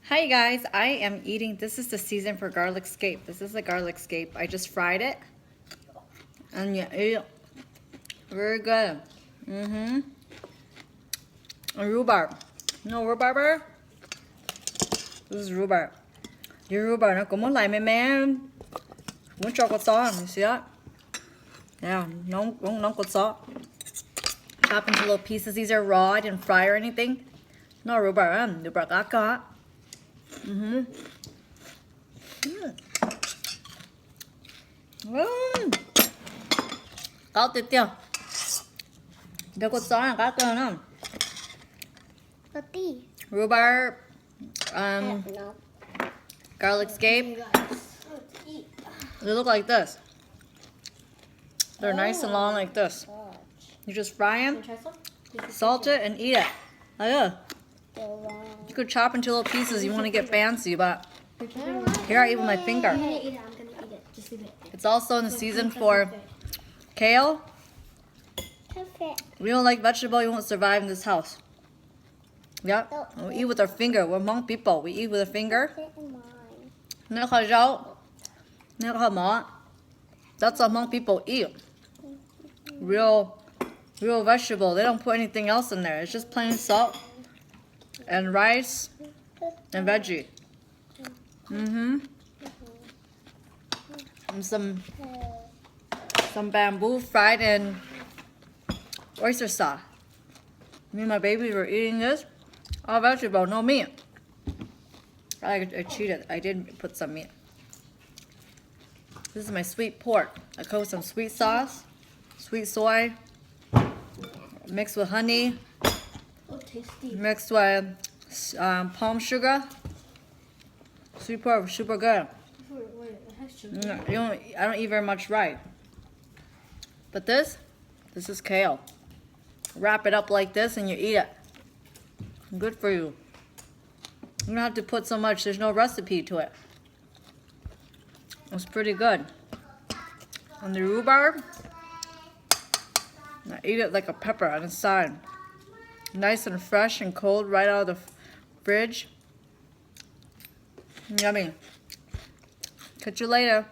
Hi guys, I am eating, this is the season for garlic scape. This is the garlic scape. I just fried it. And you eat it. Very good. And rhubarb. You know rhubarb? This is rhubarb. The rhubarb nó cũng muốn lại mềm. Muốn cho cột gió, you see that? Yeah, no cột gió. Chop into little pieces. These are raw. I didn't fry or anything. No rhubarb. Rhubarb got. Có tiếp theo. Đâu có gió là có cơ nữa. Rhubarb, No. garlic scape. They look like this. They're nice and long like this. You just fry them, salt it, and eat it. Like this. You could chop into little pieces. You want to get fancy, but here I eat with my finger. I'm gonna eat it. Just leave it. It's also in the season for kale. Perfect. We don't like vegetable, you won't survive in this house. Yep. We eat with our finger. We're Hmong people. We eat with a finger. Nếu kho rau, nếu kho mỏ. That's how Hmong people eat. Real vegetable. They don't put anything else in there. It's just plain salt and rice and veggie. And some bamboo fried in oyster sauce. Me and my baby were eating this. All vegetable, no meat. I cheated. I did put some meat. This is my sweet pork. I cook some sweet sauce, sweet soy, mixed with honey, Oh, tasty. mixed with palm sugar. Sweet pork, super good. I don't eat very much rice. But this is kale. Wrap it up like this and you eat it. Good for you. You don't have to put so much. There's no recipe to it. It's pretty good. And the rhubarb, I eat it like a pepper on the side. Nice and fresh and cold right out of the fridge. Yummy. Catch you later.